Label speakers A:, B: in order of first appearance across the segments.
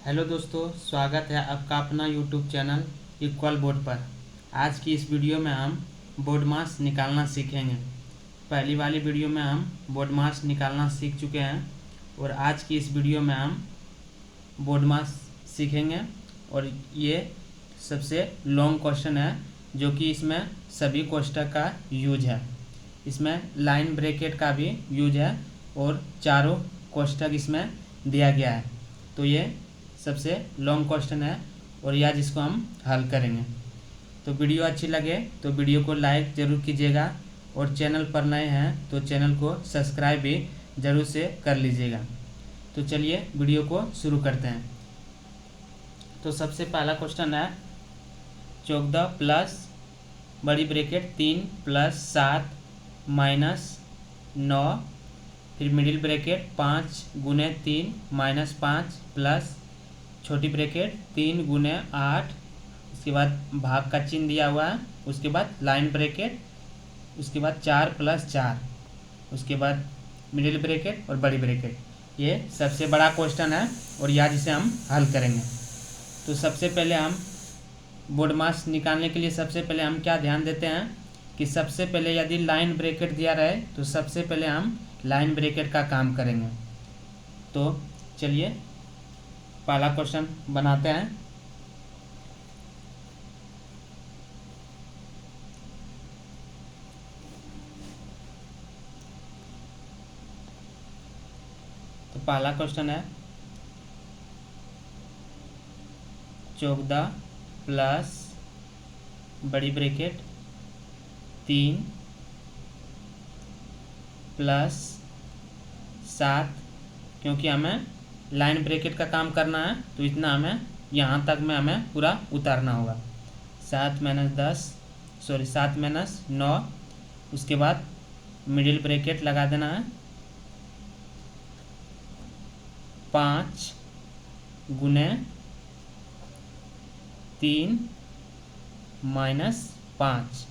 A: Hello दोस्तों, स्वागत है आपका अपना यूट्यूब चैनल इक्वल बोर्ड पर। आज की इस वीडियो में हम बोर्ड मास निकालना सीखेंगे। पहली वाली वीडियो में हम बोर्ड मास निकालना सीख चुके हैं और आज की इस वीडियो में हम बोर्ड मास सीखेंगे। और ये सबसे लॉन्ग क्वेश्चन है जो कि इसमें सभी कोष्ठक का यूज है। इसमें लाइन ब्रैकेट का भी यूज है और चारों कोष्ठक इसमें दिया गया है। तो ये सबसे लॉन्ग क्वेश्चन है और यह जिसको हम हल करेंगे। तो वीडियो अच्छी लगे तो वीडियो को लाइक ज़रूर कीजिएगा और चैनल पर नए हैं तो चैनल को सब्सक्राइब भी ज़रूर से कर लीजिएगा। तो चलिए वीडियो को शुरू करते हैं। तो सबसे पहला क्वेश्चन है 14 प्लस बड़ी ब्रैकेट 3 प्लस 7 माइनस 9, फिर मिडिल ब्रैकेट 5 गुने 3 माइनस 5 प्लस छोटी ब्रैकेट 3 गुने 8, उसके बाद भाग का चिन्ह दिया हुआ है, उसके बाद लाइन ब्रैकेट, उसके बाद 4 प्लस 4, उसके बाद मिडिल ब्रैकेट और बड़ी ब्रैकेट। ये सबसे बड़ा क्वेश्चन है और यह जिसे हम हल करेंगे। तो सबसे पहले हम बोर्ड मास निकालने के लिए सबसे पहले हम क्या ध्यान देते हैं कि सबसे पहले यदि लाइन ब्रैकेट दिया रहे तो सबसे पहले हम लाइन ब्रैकेट का काम करेंगे। तो चलिए पहला क्वेश्चन बनाते हैं। तो पहला क्वेश्चन है 14 प्लस बड़ी ब्रैकेट 3 प्लस 7, क्योंकि हमें लाइन ब्रैकेट का काम करना है तो इतना हमें यहाँ तक में हमें पूरा उतारना होगा। 7 माइनस 9, उसके बाद मिडिल ब्रैकेट लगा देना है 5 गुने 3 माइनस 5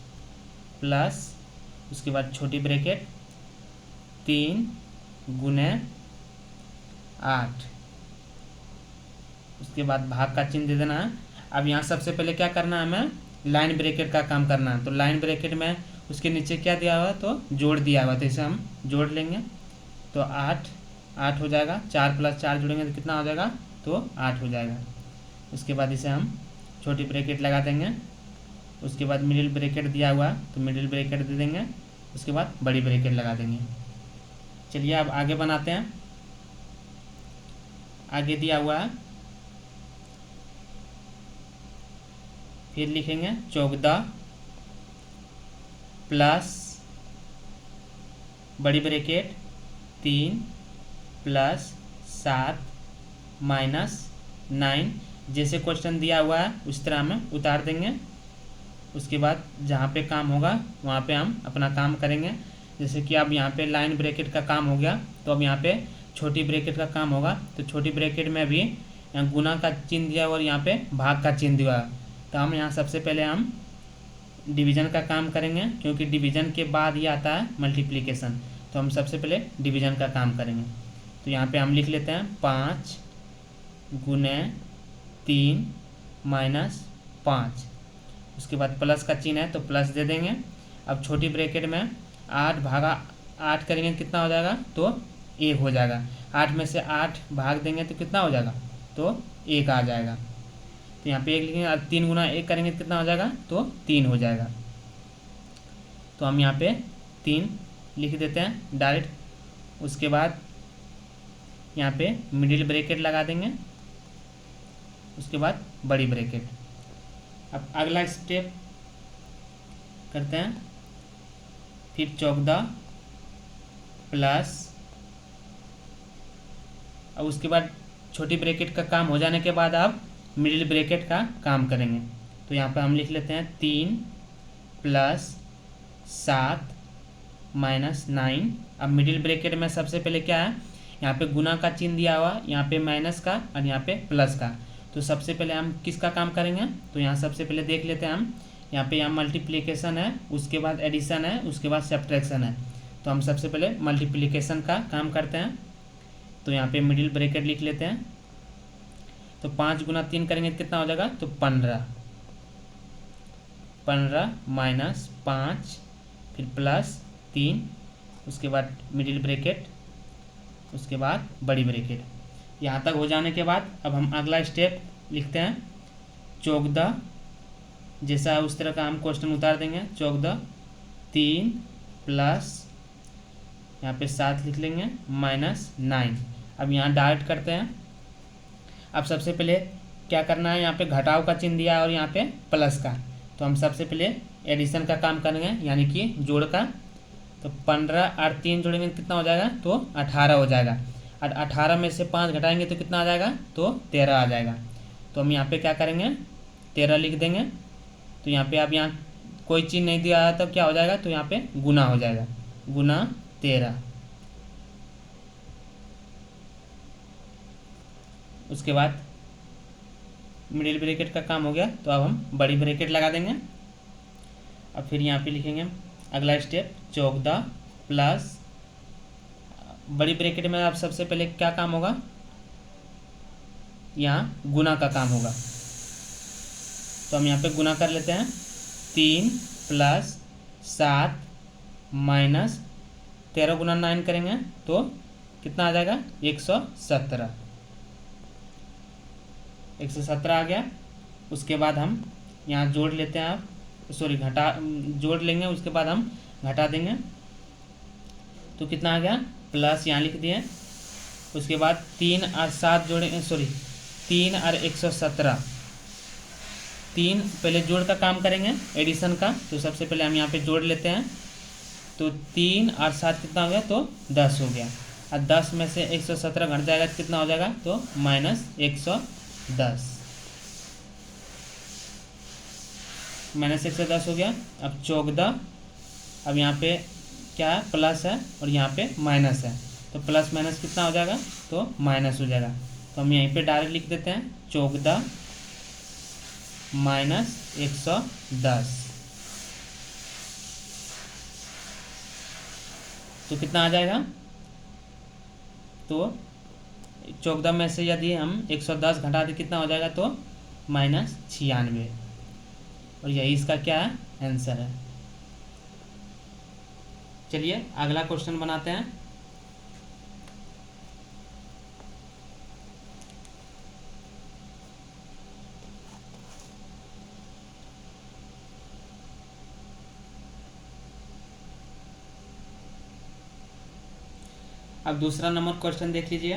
A: प्लस उसके बाद छोटी ब्रैकेट 3 गुने 8, उसके बाद भाग का चिन्ह दे देना है। अब यहाँ सबसे पहले क्या करना है, हमें लाइन ब्रैकेट का काम करना है। तो लाइन ब्रैकेट में उसके नीचे क्या दिया हुआ है, तो जोड़ दिया हुआ है, तो इसे हम जोड़ लेंगे। तो 8 हो जाएगा, 4 प्लस 4 जोड़ेंगे तो कितना हो जाएगा, तो 8 हो जाएगा। उसके बाद इसे हम छोटी ब्रैकेट लगा देंगे, उसके बाद मिडिल ब्रैकेट दिया हुआ है तो मिडिल ब्रैकेट दे देंगे, उसके बाद बड़ी ब्रैकेट लगा देंगे। चलिए अब आगे बनाते हैं। आगे दिया हुआ है, फिर लिखेंगे 14 प्लस बड़ी ब्रैकेट 3 प्लस 7 माइनस 9। जैसे क्वेश्चन दिया हुआ है उस तरह हमें उतार देंगे। उसके बाद जहाँ पे काम होगा वहाँ पे हम अपना काम करेंगे। जैसे कि अब यहाँ पे लाइन ब्रैकेट का काम हो गया तो अब यहाँ पे छोटी ब्रैकेट का काम होगा। तो छोटी ब्रैकेट में भी यहाँ गुना का चिन्ह दिया और यहाँ पे भाग का चिन्ह दिया। तो हम यहाँ सबसे पहले हम डिवीज़न का काम करेंगे, क्योंकि डिवीज़न के बाद ही आता है मल्टीप्लिकेशन। तो हम सबसे पहले डिवीज़न का काम करेंगे। तो यहाँ पे हम लिख लेते हैं 5 गुने 3 माइनस 5, उसके बाद प्लस का चिन्ह है तो प्लस दे देंगे। अब छोटी ब्रैकेट में 8 भागा 8 करेंगे कितना हो जाएगा, तो 1 हो जाएगा। 8 में से 8 भाग देंगे तो कितना हो जाएगा, तो 1 आ जाएगा। तो यहाँ पे 1 लिखेंगे और 3 गुना 1 करेंगे तो कितना हो जाएगा, तो 3 हो जाएगा। तो हम यहाँ पे 3 लिख देते हैं डायरेक्ट। उसके बाद यहाँ पे मिडिल ब्रैकेट लगा देंगे, उसके बाद बड़ी ब्रैकेट। अब अगला स्टेप करते हैं। फिर 14 प्लस, अब उसके बाद छोटी ब्रैकेट का काम हो जाने के बाद अब मिडिल ब्रैकेट का काम करेंगे। तो यहाँ पे हम लिख लेते हैं 3 प्लस 7 माइनस 9। अब मिडिल ब्रैकेट में सबसे पहले क्या है, यहाँ पे गुना का चिन्ह दिया हुआ, यहाँ पे माइनस का और यहाँ पे प्लस का। तो सबसे पहले हम किसका काम करेंगे, तो यहाँ सबसे पहले देख लेते हैं हम। यहाँ मल्टीप्लिकेशन है, उसके बाद एडिशन है, उसके बाद सब्ट्रैक्शन है। तो हम सबसे पहले मल्टीप्लिकेशन का काम करते हैं। तो यहाँ पे मिडिल ब्रैकेट लिख लेते हैं। तो 5 गुना 3 करेंगे तो कितना हो जाएगा, तो 15, 15 माइनस 5 फिर प्लस 3, उसके बाद मिडिल ब्रैकेट, उसके बाद बड़ी ब्रैकेट। यहाँ तक हो जाने के बाद अब हम अगला स्टेप लिखते हैं। 14 जैसा उस तरह का हम क्वेश्चन उतार देंगे। 14 3 प्लस यहाँ पे 7 लिख लेंगे माइनस 9। अब यहाँ डायरेक्ट करते हैं। अब सबसे पहले क्या करना है, यहाँ पे घटाव का चिन्ह दिया है और यहाँ पे प्लस का, तो हम सबसे पहले एडिशन का काम करेंगे, यानी कि जोड़ का। तो 15 और 3 जोड़ेंगे कितना हो जाएगा, तो 18 हो जाएगा। और 18 में से 5 घटाएंगे तो कितना आ जाएगा, तो 13 आ जाएगा। तो हम यहाँ पे क्या करेंगे, 13 लिख देंगे। तो यहाँ पे अब यहाँ कोई चीज़ नहीं दिया है तो क्या हो जाएगा, तो यहाँ पे गुना हो जाएगा, गुना 13। उसके बाद मिडिल ब्रैकेट का काम हो गया, तो अब हम बड़ी ब्रैकेट लगा देंगे। अब फिर यहाँ पे लिखेंगे अगला स्टेप 14 प्लस बड़ी ब्रैकेट में अब सबसे पहले क्या काम होगा, यहाँ गुना का काम होगा। तो हम यहाँ पे गुना कर लेते हैं। 3 प्लस 7 माइनस 13 गुना 9 करेंगे तो कितना आ जाएगा, 117, 117 आ गया। उसके बाद हम यहाँ जोड़ लेते हैं, आप सॉरी घटा जोड़ लेंगे, उसके बाद हम घटा देंगे तो कितना आ गया, प्लस यहाँ लिख दिए। उसके बाद 3 और 7 जोड़ेंगे, सॉरी 3 और 117, 3 पहले जोड़ का काम करेंगे एडिशन का। तो सबसे पहले हम यहाँ पे जोड़ लेते हैं। तो 3 और 7 कितना हो गया, तो 10 हो गया। और 10 में से 117 घट जाएगा तो कितना हो जाएगा, तो माइनस 110, माइनस 110 हो गया। अब 14, अब यहाँ पे क्या है, प्लस है और यहाँ पे माइनस है, तो प्लस माइनस कितना हो जाएगा, तो माइनस हो जाएगा। तो हम यहीं पे डायरेक्ट लिख देते हैं 14 माइनस 110, तो कितना आ जाएगा, तो 14 में से यदि हम 110 घटा दें कितना हो जाएगा, तो माइनस 96, और यही इसका क्या है, आंसर है। चलिए अगला क्वेश्चन बनाते हैं। अब दूसरा नंबर क्वेश्चन देख लीजिए।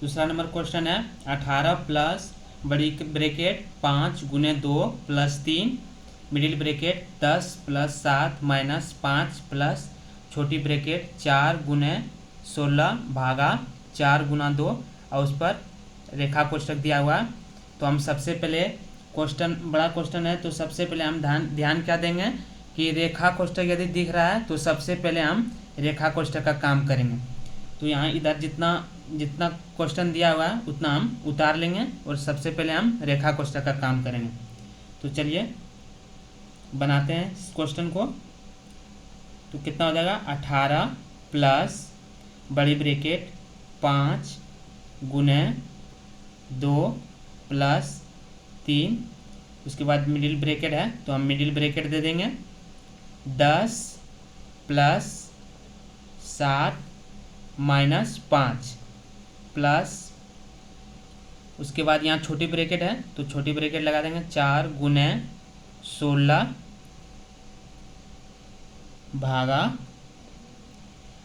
A: दूसरा नंबर क्वेश्चन है 18 प्लस बड़ी ब्रैकेट 5 गुने 2 plus 3 middle bracket 10 plus 7 minus 5 plus छोटी ब्रैकेट 4 गुने 16 भागा 4 गुना 2 और उस पर रेखा कोष्ठक दिया हुआ है। तो हम सबसे पहले क्वेश्चन बड़ा क्वेश्चन है, तो सबसे पहले हम ध्यान क्या देंगे कि रेखा कोष्ठक यदि दिख रहा है तो सबसे पहले हम रेखा कोष्ठक का काम करेंगे। तो यहाँ इधर जितना जितना क्वेश्चन दिया हुआ है उतना हम उतार लेंगे और सबसे पहले हम रेखा कोष्ठक का काम करेंगे। तो चलिए बनाते हैं इस क्वेश्चन को। तो कितना हो जाएगा, 18 प्लस बड़ी ब्रैकेट 5 गुने 2 प्लस 3, उसके बाद मिडिल ब्रैकेट है तो हम मिडिल ब्रैकेट दे देंगे 10 प्लस 7 माइनस 5 प्लस, उसके बाद यहाँ छोटी ब्रैकेट है तो छोटी ब्रैकेट लगा देंगे 4 गुने 16 भागा,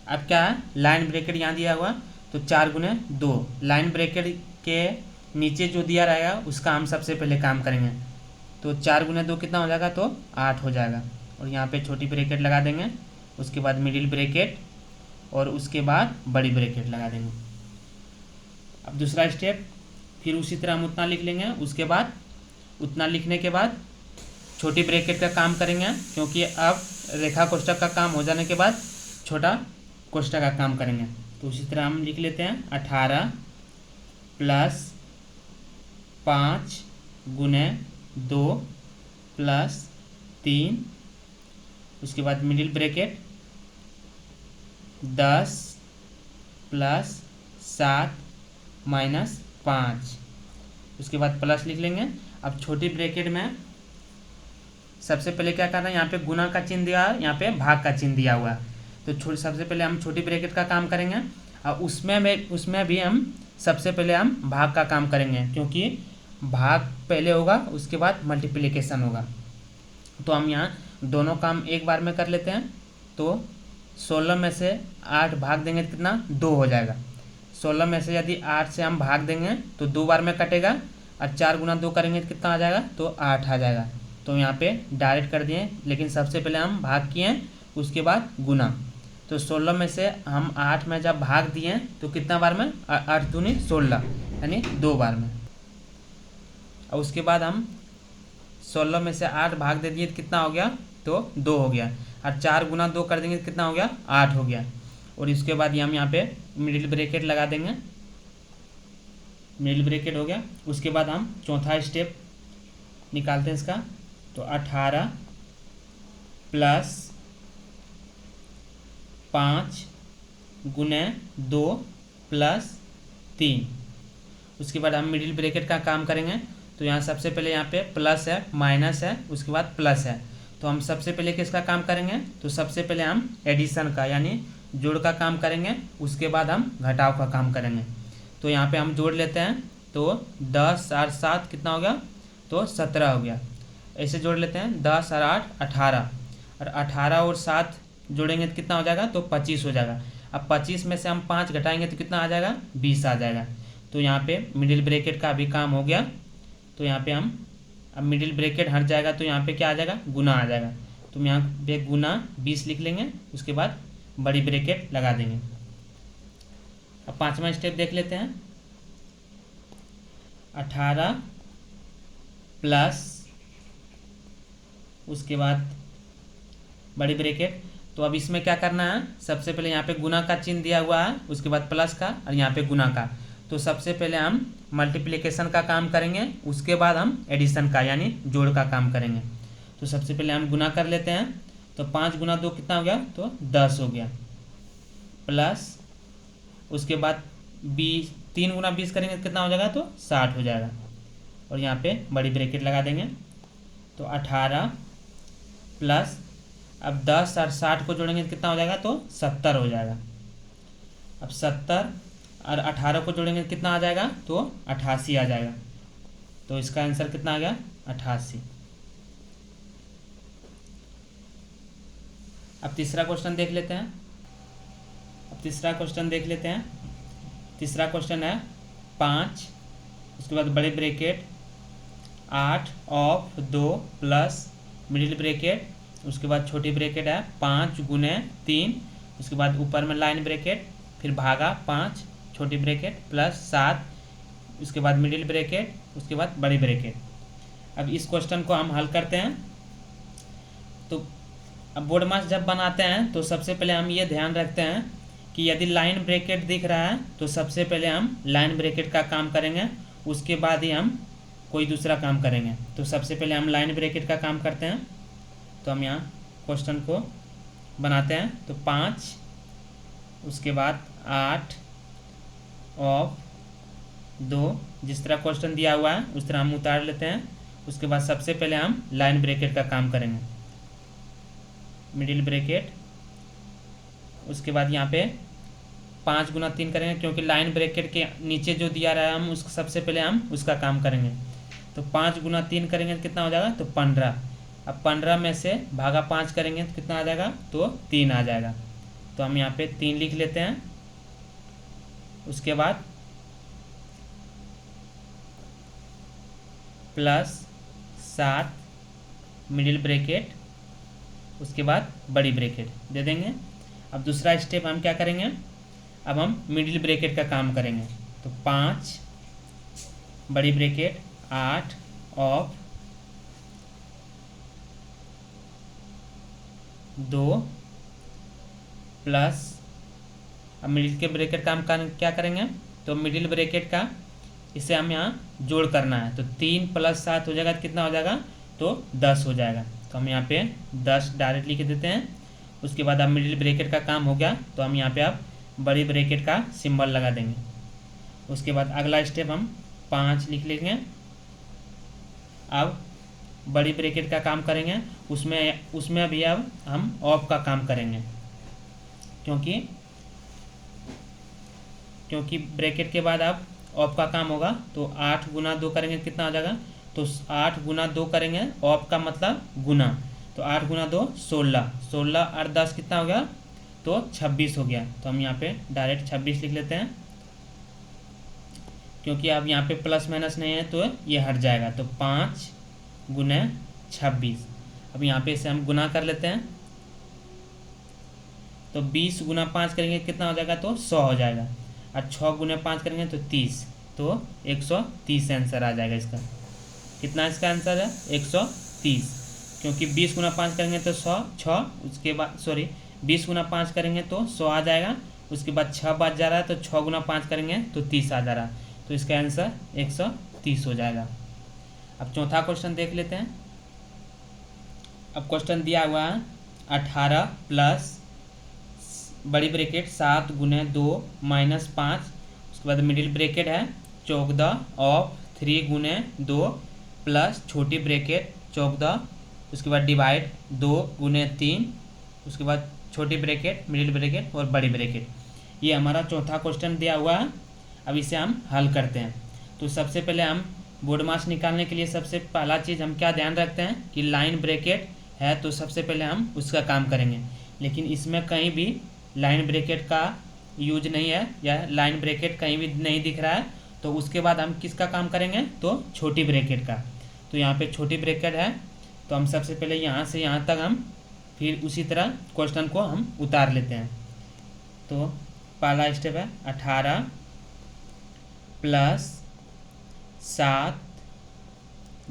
A: अब क्या है लाइन ब्रैकेट यहाँ दिया हुआ तो 4 गुने 2, लाइन ब्रैकेट के नीचे जो दिया रहेगा उसका हम सबसे पहले काम करेंगे। तो 4 गुने 2 कितना हो जाएगा, तो 8 हो जाएगा। और यहाँ पे छोटी ब्रैकेट लगा देंगे, उसके बाद मिडिल ब्रैकेट और उसके बाद बड़ी ब्रैकेट लगा देंगे। अब दूसरा स्टेप फिर उसी तरह हम उतना लिख लेंगे। उसके बाद उतना लिखने के बाद छोटी ब्रैकेट का काम करेंगे, क्योंकि अब रेखा कोष्ठक का काम हो जाने के बाद छोटा कोष्ठक का काम करेंगे। तो उसी तरह हम लिख लेते हैं 18 प्लस 5 गुने 2 प्लस 3, उसके बाद मिडिल ब्रैकेट 10 प्लस 7 माइनस 5 उसके बाद प्लस लिख लेंगे। अब छोटी ब्रैकेट में सबसे पहले क्या करना है, यहाँ पे गुना का चिन्ह दिया है, यहाँ पे भाग का चिन्ह दिया हुआ है। तो सबसे पहले हम छोटी ब्रैकेट का काम करेंगे और उसमें भी हम सबसे पहले हम भाग का काम करेंगे, क्योंकि भाग पहले होगा उसके बाद मल्टीप्लिकेशन होगा। तो हम यहाँ दोनों काम एक बार में कर लेते हैं। तो 16 में से 8 भाग देंगे तो कितना, 2 हो जाएगा। 16 में से यदि 8 से हम भाग देंगे तो 2 बार में कटेगा, और 4 गुना 2 करेंगे तो कितना आ जाएगा, तो 8 आ जाएगा। तो यहाँ पे डायरेक्ट कर दिए, लेकिन सबसे पहले हम भाग किए उसके बाद गुना। तो 16 में से हम 8 में जब भाग दिए तो कितना बार में, 8 दूनी 16, यानी 2 बार में। और उसके बाद हम 16 में से 8 भाग दे दिए तो कितना हो गया, तो 2 हो गया। और 4 गुना 2 कर देंगे तो कितना हो गया, 8 हो गया। और इसके बाद हम यहाँ पे मिडिल ब्रैकेट लगा देंगे, मिडिल ब्रैकेट हो गया। उसके बाद हम चौथा स्टेप निकालते हैं इसका। तो 18 प्लस 5 गुने 2 प्लस 3। उसके बाद हम मिडिल ब्रैकेट का काम करेंगे। तो यहाँ सबसे पहले यहाँ पे प्लस है, माइनस है, उसके बाद प्लस है। तो हम सबसे पहले किसका काम करेंगे, तो सबसे पहले हम एडिशन का यानी जोड़ का काम करेंगे, उसके बाद हम घटाव का काम करेंगे। तो यहाँ पे हम जोड़ लेते हैं। तो 10 और 7 कितना हो गया, तो 17 हो गया। ऐसे जोड़ लेते हैं, 10 और 8 18, और 18 और 7 जोड़ेंगे तो कितना हो जाएगा, तो 25 हो जाएगा। अब 25 में से हम 5 घटाएंगे तो कितना आ जाएगा, 20 आ जाएगा। तो यहाँ पे मिडिल ब्रैकेट का भी काम हो गया। तो यहाँ पे हम अब मिडिल ब्रैकेट हट जाएगा तो यहाँ पे क्या आ जाएगा, गुना आ जाएगा। तो हम यहाँ पे गुना 20 लिख लेंगे, उसके बाद बड़ी ब्रैकेट लगा देंगे। अब 5वां स्टेप देख लेते हैं। 18 प्लस उसके बाद बड़ी ब्रैकेट। तो अब इसमें क्या करना है, सबसे पहले यहाँ पे गुना का चिन्ह दिया हुआ है, उसके बाद प्लस का, और यहाँ पे गुना का। तो सबसे पहले हम मल्टीप्लिकेशन का काम करेंगे, उसके बाद हम एडिशन का यानी जोड़ का काम करेंगे। तो सबसे पहले हम गुना कर लेते हैं। तो 5 गुना 2 कितना हो गया, तो 10 हो गया, प्लस उसके बाद 20, 3 गुना 20 करेंगे तो कितना हो जाएगा, तो 60 हो जाएगा। और यहाँ पे बड़ी ब्रैकेट लगा देंगे। तो 18 प्लस अब 10 और 60 को जोड़ेंगे तो कितना हो जाएगा, तो 70 हो जाएगा। अब 70 और 18 को जोड़ेंगे तो कितना आ जाएगा, तो 88 आ जाएगा। तो इसका आंसर कितना आ गया, 88। अब तीसरा क्वेश्चन देख लेते हैं। तीसरा क्वेश्चन है 5, उसके बाद बड़े bracket 8 of 2 plus middle bracket, उसके बाद छोटी ब्रैकेट है 5 गुने 3, उसके बाद ऊपर में लाइन ब्रैकेट, फिर भागा 5 छोटी ब्रैकेट प्लस 7, उसके बाद मिडिल ब्रैकेट, उसके बाद बड़ी ब्रैकेट। अब इस क्वेश्चन को हम हल करते हैं। तो अब बोर्ड मास जब बनाते हैं तो सबसे पहले हम ये ध्यान रखते हैं कि यदि लाइन ब्रैकेट दिख रहा है तो सबसे पहले हम लाइन ब्रैकेट का काम करेंगे, उसके बाद ही हम कोई दूसरा काम करेंगे। तो सबसे पहले हम लाइन ब्रैकेट का काम करते हैं। तो हम यहाँ क्वेश्चन को बनाते हैं। तो 5, उसके बाद 8 ऑफ 2, जिस तरह क्वेश्चन दिया हुआ है उस तरह हम उतार लेते हैं। उसके बाद सबसे पहले हम लाइन ब्रैकेट का काम करेंगे, मिडिल ब्रैकेट, उसके बाद यहाँ पे 5 गुना 3 करेंगे, क्योंकि लाइन ब्रैकेट के नीचे जो दिया रहा है हम उसको सबसे पहले हम उसका काम करेंगे। तो 5 गुना 3 करेंगे तो कितना हो जाएगा, तो 15। अब 15 में से भागा 5 करेंगे तो कितना आ जाएगा, तो 3 आ जाएगा। तो हम यहाँ पे 3 लिख लेते हैं। उसके बाद प्लस 7 मिडिल ब्रैकेट, उसके बाद बड़ी ब्रैकेट दे देंगे। अब दूसरा स्टेप हम क्या करेंगे, अब हम मिडिल ब्रैकेट का काम करेंगे। तो 5 बड़ी ब्रैकेट 8 ऑफ 2 प्लस, अब मिडिल के ब्रैकेट का हम क्या करेंगे, तो मिडिल ब्रैकेट का इसे हम यहाँ जोड़ करना है। तो 3 प्लस 7 हो जाएगा तो कितना हो जाएगा, तो 10 हो जाएगा। तो हम यहाँ पे 10 डायरेक्ट लिख देते हैं। उसके बाद अब मिडिल ब्रैकेट का काम हो गया, तो हम यहाँ पे अब बड़ी ब्रैकेट का सिंबल लगा देंगे। उसके बाद अगला स्टेप हम 5 लिख लेंगे। अब बड़ी ब्रैकेट का काम करेंगे, उसमें अभी अब हम ऑफ का काम करेंगे, क्योंकि ब्रैकेट के बाद अब ऑफ का काम होगा। तो 8 गुना 2 करेंगे कितना हो जाएगा, तो 8 गुना 2 करेंगे, ऑफ का मतलब गुना। तो 8 गुना 2 16, 16 और 10 कितना हो गया, तो 26 हो गया। तो हम यहाँ पे डायरेक्ट 26 लिख लेते हैं, क्योंकि अब यहाँ पे प्लस माइनस नहीं है तो ये हट जाएगा। तो 5 गुना 26। अब यहाँ पे इसे हम गुना कर लेते हैं। तो 20 गुना 5 करेंगे कितना हो जाएगा, तो 100 हो जाएगा। और 6 गुना 5 करेंगे तो 30, तो 130 आंसर आ जाएगा इसका। कितना इसका आंसर है, 130। क्योंकि 20 गुना 5 करेंगे तो 100, 6 उसके बाद 20 गुना 5 करेंगे तो 100 आ जाएगा। उसके बाद 6 बच जा रहा है, तो 6 गुना 5 करेंगे तो 30 आ जा रहा है। तो इसका आंसर 130 हो जाएगा। अब चौथा क्वेश्चन देख लेते हैं। अब क्वेश्चन दिया हुआ है 18 प्लस बड़ी ब्रैकेट 7 गुने 2 माइनस 5, उसके बाद मिडिल ब्रैकेट है 14 ऑफ 3 गुने 2 प्लस छोटी ब्रैकेट 14, उसके बाद डिवाइड 2 गुने 3, उसके बाद छोटी ब्रैकेट, मिडिल ब्रैकेट और बड़ी ब्रैकेट। ये हमारा चौथा क्वेश्चन दिया हुआ है। अब इसे हम हल करते हैं। तो सबसे पहले हम बोर्ड मास निकालने के लिए सबसे पहला चीज़ हम क्या ध्यान रखते हैं कि लाइन ब्रैकेट है, तो सबसे पहले हम उसका काम करेंगे। लेकिन इसमें कहीं भी लाइन ब्रैकेट का यूज नहीं है, या लाइन ब्रैकेट कहीं भी नहीं दिख रहा है, तो उसके बाद हम किसका काम करेंगे, तो छोटी ब्रैकेट का। तो यहाँ पे छोटी ब्रैकेट है, तो हम सबसे पहले यहाँ से यहाँ तक हम फिर उसी तरह क्वेश्चन को हम उतार लेते हैं। तो पहला स्टेप है 18 प्लस 7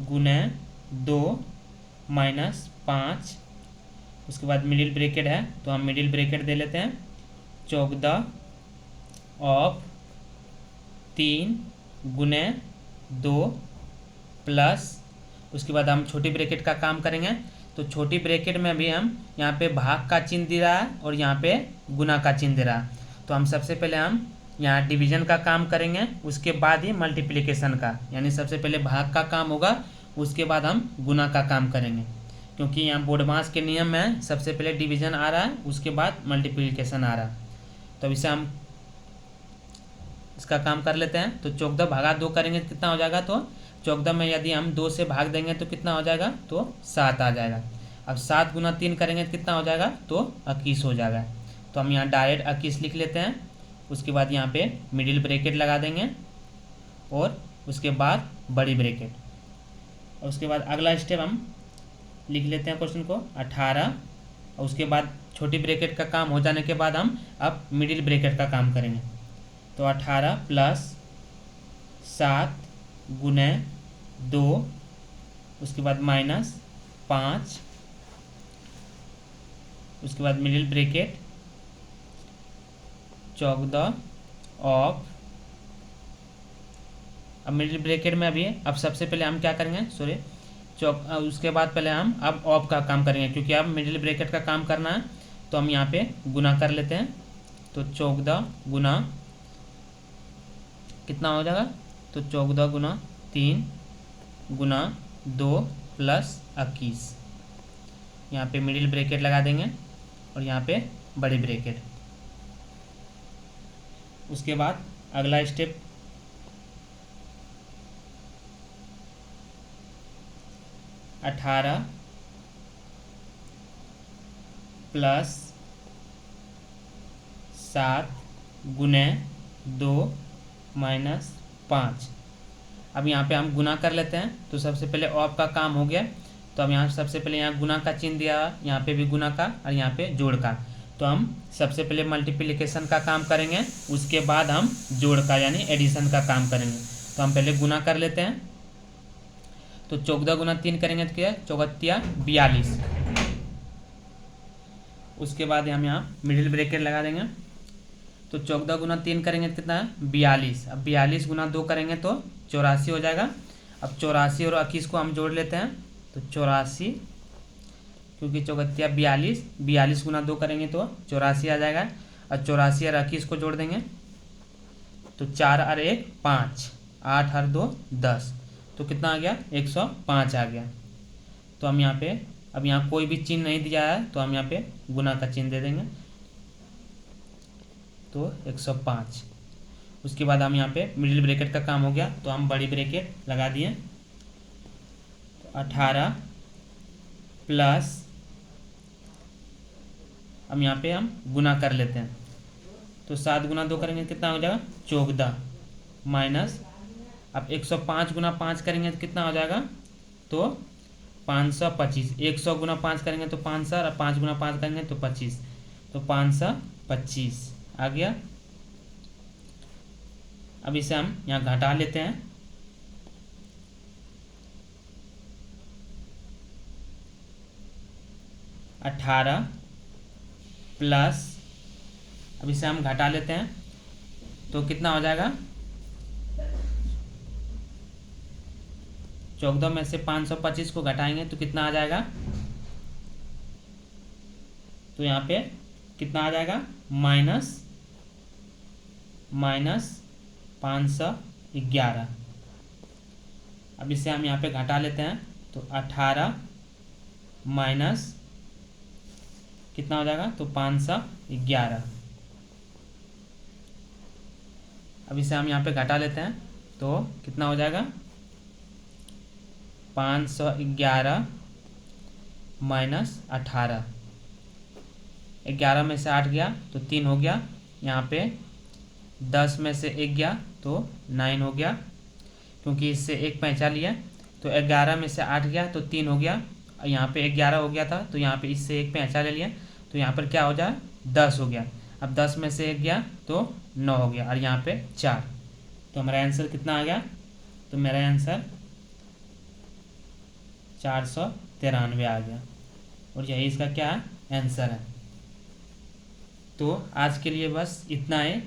A: गुने 2 माइनस 5, उसके बाद मिडिल ब्रैकेट है, तो हम मिडिल ब्रैकेट दे लेते हैं 14 ऑफ 3 गुने 2 प्लस, उसके बाद हम छोटी ब्रैकेट का काम करेंगे। तो छोटी ब्रैकेट में भी हम यहाँ पे भाग का चिन्ह दे रहा है और यहाँ पे गुना का चिन्ह दे रहा है। तो हम सबसे पहले हम यहाँ डिवीजन का काम करेंगे, उसके बाद ही मल्टीप्लिकेशन का, यानी सबसे पहले भाग का काम होगा, उसके बाद हम गुना का काम करेंगे। क्योंकि यहाँ बोर्ड मास के नियम में सबसे पहले डिवीजन आ रहा है, उसके बाद मल्टीप्लिकेशन आ रहा है। तो इसे हम इसका काम कर लेते हैं। तो 14 भागा 2 करेंगे कितना हो जाएगा, तो 14 में यदि हम 2 से भाग देंगे तो कितना हो जाएगा, तो 7 आ जाएगा। अब 7 गुना 3 करेंगे तो कितना हो जाएगा, तो 21 हो जाएगा। तो हम यहाँ डायरेक्ट 21 लिख लेते हैं। उसके बाद यहाँ पे मिडिल ब्रैकेट लगा देंगे और उसके बाद बड़ी ब्रैकेट, और उसके बाद अगला स्टेप हम लिख लेते हैं क्वेश्चन को 18, और उसके बाद छोटी ब्रैकेट का काम हो जाने के बाद हम अब मिडिल ब्रैकेट का काम करेंगे। तो 18 प्लस 7 गुने 2, उसके बाद माइनस 5, उसके बाद मिडिल ब्रैकेट 14 ऑफ, अब मिडिल ब्रैकेट में अभी अब सबसे पहले हम क्या करेंगे, उसके बाद पहले हम अब ऑफ का काम करेंगे, क्योंकि अब मिडिल ब्रैकेट का काम करना है। तो हम यहाँ पे गुना कर लेते हैं। तो 14 गुना कितना हो जाएगा, तो 14 गुना 3 गुना 2 प्लस 21, यहाँ पे मिडिल ब्रैकेट लगा देंगे और यहाँ पे बड़ी ब्रैकेट। उसके बाद अगला स्टेप 18 प्लस 7 गुने 2 माइनस 5। अब यहाँ पे हम गुना कर लेते हैं। तो सबसे पहले ऑफ का काम हो गया, तो अब यहाँ सबसे पहले यहाँ गुना का चिन्ह दिया, यहाँ पे भी गुना का और यहाँ पे जोड़ का। तो हम सबसे पहले मल्टीप्लिकेशन का काम करेंगे, उसके बाद हम जोड़ का यानी एडिशन का काम करेंगे। तो हम पहले गुना कर लेते हैं। तो 14 गुना 3 करेंगे तो क्या है, 14 42। उसके बाद हम यहाँ मिडिल ब्रैकेट लगा देंगे। तो 14 गुना 3 करेंगे तो कितना है, 42। अब 42 गुना 2 करेंगे तो 84 हो जाएगा। अब 84 और 21 को हम जोड़ लेते हैं। तो 84, क्योंकि 14 42, 42 गुना 2 करेंगे तो 84 आ जाएगा। और 84 और 21 को जोड़ देंगे तो 4 और 1 5, 8 और 2 10, तो कितना आ गया 105 आ गया। तो हम यहाँ पे अब यहाँ कोई भी चिन्ह नहीं दिया है तो हम यहाँ पे गुना का चिन्ह दे देंगे, तो 105। उसके बाद हम यहाँ पे मिडिल ब्रैकेट का काम हो गया, तो हम बड़ी ब्रैकेट लगा दिए, तो 18 प्लस हम यहाँ पे हम गुना कर लेते हैं, तो 7 गुना 2 करेंगे कितना हो जाएगा 14, माइनस अब 105 गुना 5 करेंगे तो कितना हो जाएगा, तो 525। 100 गुना 5 करेंगे तो 500, और 5 गुना 5 करेंगे तो 25, तो 525 आ गया। अब इसे हम यहाँ घटा लेते हैं, अठारह प्लस अब इसे हम घटा लेते हैं, तो कितना हो जाएगा 14 में से 525 को घटाएंगे तो कितना आ जाएगा, तो यहाँ पे कितना आ जाएगा माइनस 511। अब इसे हम यहाँ पे घटा लेते हैं, तो 18 माइनस कितना हो जाएगा, तो 511। अब इसे हम यहाँ पे घटा लेते हैं, तो कितना हो जाएगा 511 माइनस 18, 11 में से 8 गया तो 3 हो गया, यहाँ पे 10 में से 1 गया तो 9 हो गया, क्योंकि इससे 1 पैंचा लिया, तो 11 में से 8 गया तो 3 हो गया, यहाँ पे 11 हो गया था तो यहाँ पे इससे 1 पैंचा ले लिया, तो यहाँ पर क्या हो जाए 10 हो गया। अब 10 में से 1 गया तो 9 हो गया, और यहाँ पे 4, तो हमारा आंसर कितना आ गया, तो मेरा आंसर 493 आ गया, और यही इसका क्या आंसर है। तो आज के लिए बस इतना है।